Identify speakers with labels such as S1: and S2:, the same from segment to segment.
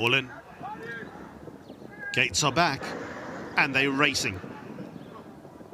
S1: All in. Gates are back, and they're racing.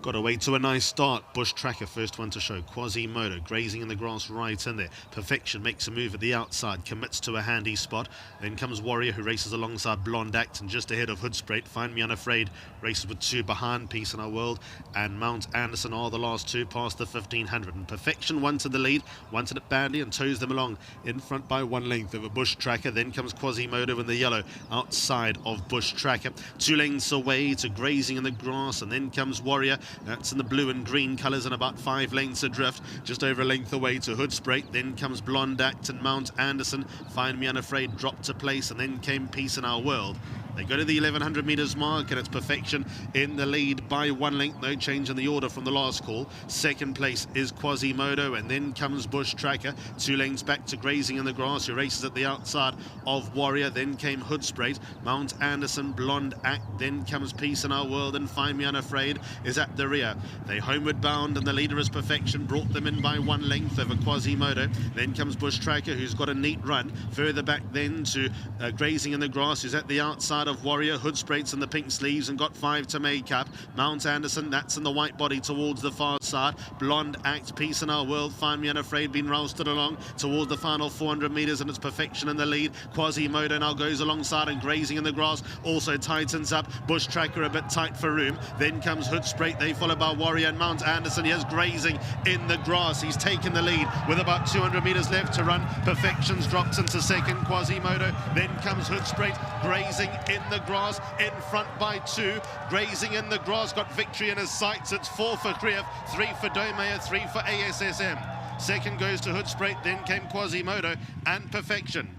S1: Got away to a nice start. Bush Tracker, first one to show. Quasimodo grazing in the grass right in there. Perfection makes a move at the outside, commits to a handy spot. Then comes Warrior, who races alongside Blonde Act, and just ahead of Hoodspray. Find Me Unafraid races with two behind, Peace in Our World and Mount Anderson are the last two past the 1500. And Perfection wanted the lead, wanted it badly, and toes them along in front by 1 length over Bush Tracker. Then comes Quasimodo in the yellow outside of Bush Tracker. 2 lengths away to Grazing in the Grass, and then comes Warrior. That's in the blue and green colours and about 5 lengths adrift, just over a length away to Hoodspray. Then comes Blonde Act and Mount Anderson. Find Me Unafraid dropped to place, and then came Peace in Our World. They go to the 1100 metres mark, and it's Perfection in the lead by 1 length. No change in the order from the last call. Second place is Quasimodo, and then comes Bush Tracker. 2 lengths back to Grazing in the Grass, who races at the outside of Warrior. Then came Hoodspray, Mount Anderson, Blonde Act. Then comes Peace in Our World, and Find Me Unafraid is at the rear. They homeward bound, and the leader is Perfection. Brought them in by 1 length over Quasimodo. Then comes Bush Tracker, who's got a neat run. Further back then to Grazing in the Grass, who's at the outside of Warrior. Hoodspray in the pink sleeves and got 5 to make up. Mount Anderson, that's in the white body towards the far side. Blonde Act, Peace in Our World, Find Me Unafraid, been rousted along towards the final 400 metres, and it's Perfection in the lead. Quasimodo now goes alongside, and Grazing in the Grass also tightens up. Bush Tracker a bit tight for room. Then comes Hoodspray, they follow by Warrior and Mount Anderson. He has Grazing in the Grass. He's taken the lead with about 200 metres left to run. Perfection's drops into second. Quasimodo, then comes Hoodspray, Grazing in the Grass in front by 2. Grazing in the Grass got victory in his sights. It's 4 for Krief, 3 for Domeyer, 3 for ASSM. Second goes to Hoodspray, then came Quasimodo and Perfection.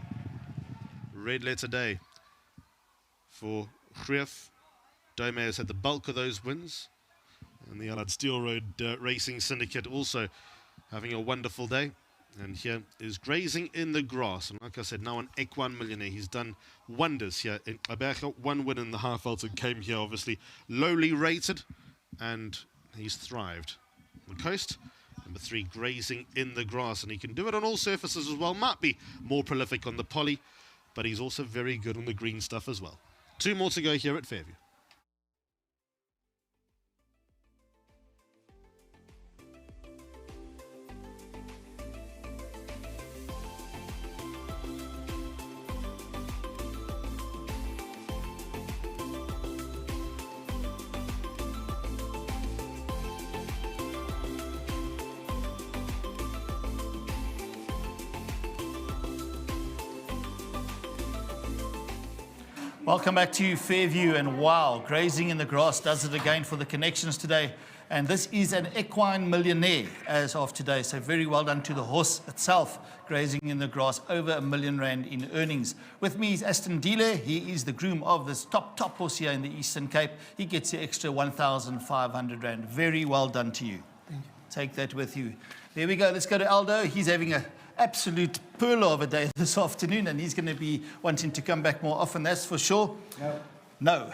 S1: Red letter day for Krief. Domeyer's had the bulk of those wins, and the Allied Steel Road Racing Syndicate also having a wonderful day. And here is Grazing in the Grass, and like I said, now an Equine millionaire. He's done wonders here in Aberge. 1 win in the half and came here obviously lowly rated, and he's thrived on the coast. Number 3, Grazing in the Grass, and he can do it on all surfaces as well. Might be more prolific on the poly, but he's also very good on the green stuff as well. 2 more to go here at Fairview.
S2: Welcome back to Fairview, and wow, Grazing in the Grass does it again for the connections today. And this is an equine millionaire as of today, so very well done to the horse itself. Grazing in the Grass, over R1 million in earnings. With me is Aston Dealer. He is the groom of this top horse here in the Eastern Cape. He gets the extra R1,500. Very well done to you.
S3: Thank you.
S2: Take that with you. There we go. Let's go to Aldo. He's having an absolute pearl of a day this afternoon, and he's going to be wanting to come back more often, that's for sure. No.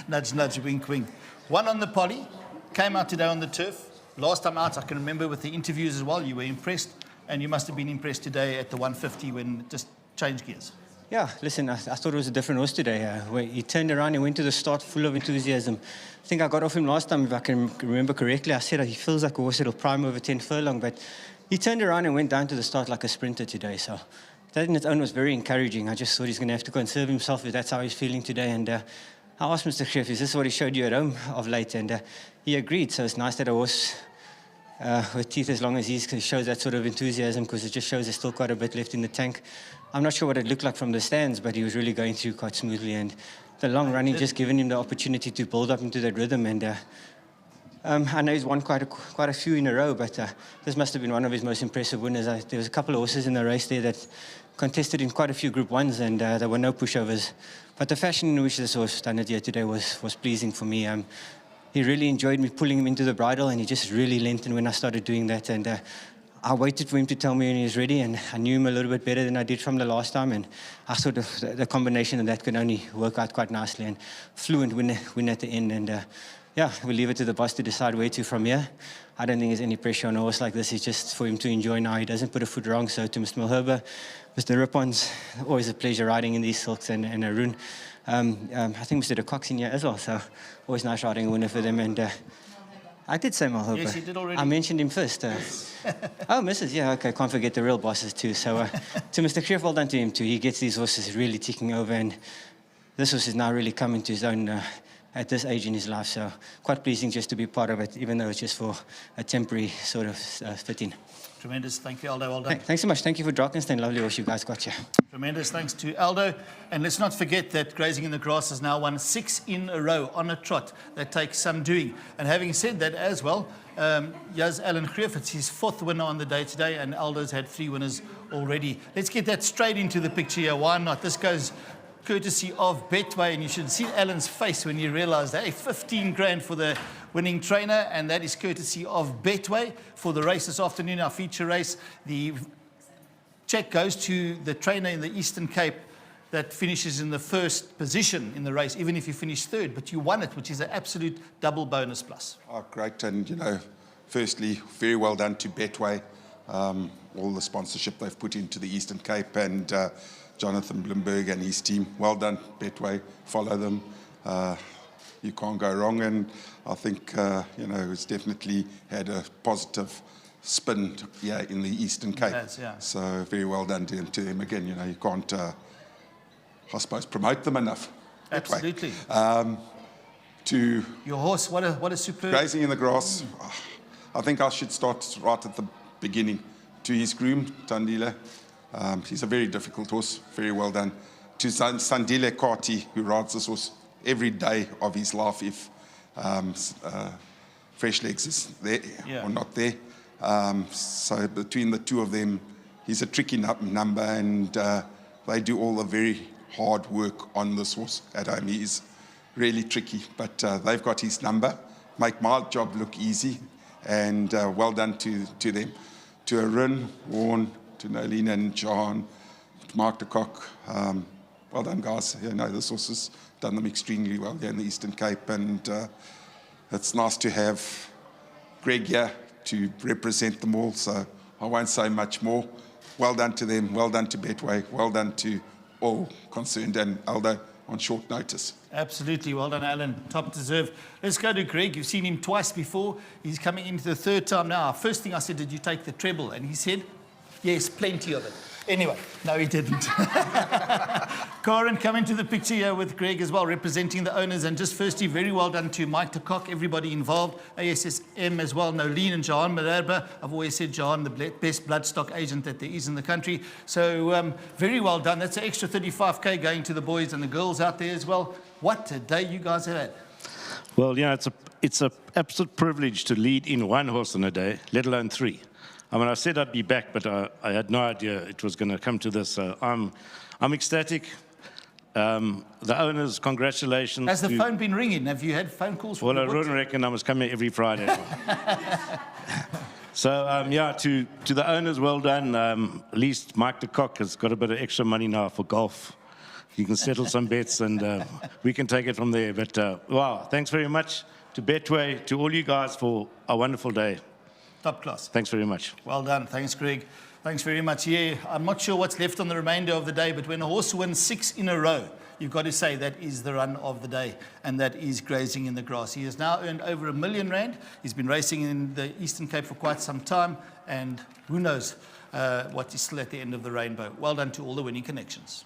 S2: Nudge, nudge, wink, wink. 1 on the poly. Came out today on the turf. Last time out, I can remember with the interviews as well, you were impressed, and you must have been impressed today at the 150 when it just changed gears.
S3: Yeah, listen, I thought it was a different horse today. Where he turned around and went to the start full of enthusiasm. I think I got off him last time, if I can remember correctly. I said he feels like a horse that'll prime over 10 furlong, but he turned around and went down to the start like a sprinter today. So that in its own was very encouraging. I just thought he's going to have to conserve himself if that's how he's feeling today. And I asked Mr. Krief, is this what he showed you at home of late? And he agreed. So it's nice that a horse with teeth as long as he shows that sort of enthusiasm, because it just shows there's still quite a bit left in the tank. I'm not sure what it looked like from the stands, but he was really going through quite smoothly. And the long running just given him the opportunity to build up into that rhythm. And I know he's won quite a few in a row, but this must have been one of his most impressive winners. There was a couple of horses in the race there that contested in quite a few Group 1s, and there were no pushovers. But the fashion in which this horse done it here today was pleasing for me. He really enjoyed me pulling him into the bridle, and he just really lengthened when I started doing that. And I waited for him to tell me when he was ready, and I knew him a little bit better than I did from the last time, and I thought the combination of that could only work out quite nicely, and fluent win at the end. And yeah, we'll leave it to the boss to decide where to from here. I don't think there's any pressure on a horse like this. It's just for him to enjoy now. He doesn't put a foot wrong. So to Mr. Milherber, Mr. Rippons, always a pleasure riding in these silks, and Arun. I think Mr. de Cox in here as well, so always nice riding a winner for them. And I did say Malhope.
S2: Yes, you did already.
S3: I mentioned him first. Oh, Mrs. Yeah, okay, can't forget the real bosses too. So to Mr. Krief, well done to him too. He gets these horses really ticking over, and this horse is now really coming to his own at this age in his life. So quite pleasing just to be part of it, even though it's just for a temporary sort of fit-in.
S2: Tremendous. Thank you, Aldo. Well done.
S3: Thanks so much. Thank you for Drakensberg. Lovely horse you guys got here.
S2: Tremendous. Thanks to Aldo. And let's not forget that Grazing in the Grass has now won 6 in a row on a trot. That takes some doing. And having said that as well, Jas Alan Greef, it's his 4th winner on the day today, and Aldo's had 3 winners already. Let's get that straight into the picture here. Why not? This goes courtesy of Betway, and you should see Alan's face when you realize that, hey, 15 grand for the winning trainer, and that is courtesy of Betway for the race this afternoon, our feature race. The check goes to the trainer in the Eastern Cape that finishes in the 1st position in the race, even if you finish 3rd, but you won it, which is an absolute double bonus plus.
S4: Oh, great. And, you know, firstly, very well done to Betway, all the sponsorship they've put into the Eastern Cape, and Jonathan Bloomberg and his team. Well done, Betway. Follow them. You can't go wrong. And I think, you know, it's definitely had a positive spin in the Eastern Cape.
S2: It has, yeah.
S4: So very well done to them again. You know, you can't, I suppose, promote them enough.
S2: Absolutely.
S4: To
S2: your horse, what a superb.
S4: Grazing in the Grass. I think I should start right at the beginning. To his groom, Tandile. He's a very difficult horse, very well done. To Sandile Kati, who rides this horse every day of his life if Fresh Legs is there or not there. So between the two of them, he's a tricky number, and they do all the very hard work on this horse at home. He's really tricky, but they've got his number, make my job look easy, and well done to them. To Arun, Warren, to Nolene and John, to Mark de Kock. Well done, guys. You know, this horse has done them extremely well here in the Eastern Cape, and it's nice to have Greg here to represent them all, so I won't say much more. Well done to them, well done to Betway, well done to all concerned, and Aldo on short notice.
S2: Absolutely. Well done, Alan. Top deserved. Let's go to Greg. You've seen him twice before. He's coming into the 3rd time now. First thing I said, did you take the treble? And he said, yes, plenty of it. Anyway, no, he didn't. Karen, come into the picture here with Greg as well, representing the owners. And just firstly, very well done to Mike de Kock, everybody involved, ASSM as well, Nolene and Johan Malerba. I've always said Johan, the best bloodstock agent that there is in the country. So very well done. That's an extra 35K going to the boys and the girls out there as well. What a day you guys have had.
S5: Well, yeah, it's an absolute privilege to lead in one horse in a day, let alone 3. I mean, I said I'd be back, but I had no idea it was going to come to this. So I'm ecstatic. The owners, congratulations.
S2: Has the phone been ringing? Have you had phone calls from
S5: Well, I wouldn't reckon I was coming every Friday. So, yeah, to the owners, well done. At least Mike de Kock has got a bit of extra money now for golf. He can settle some bets, and we can take it from there. But, wow, thanks very much to Betway, to all you guys for a wonderful day.
S2: Top class.
S5: Thanks very much.
S2: Well done. Thanks, Greg. Thanks very much. Yeah, I'm not sure what's left on the remainder of the day, but when a horse wins 6 in a row, you've got to say that is the run of the day, and that is Grazing in the Grass. He has now earned over R1 million. He's been racing in the Eastern Cape for quite some time, and who knows what is still at the end of the rainbow. Well done to all the winning connections.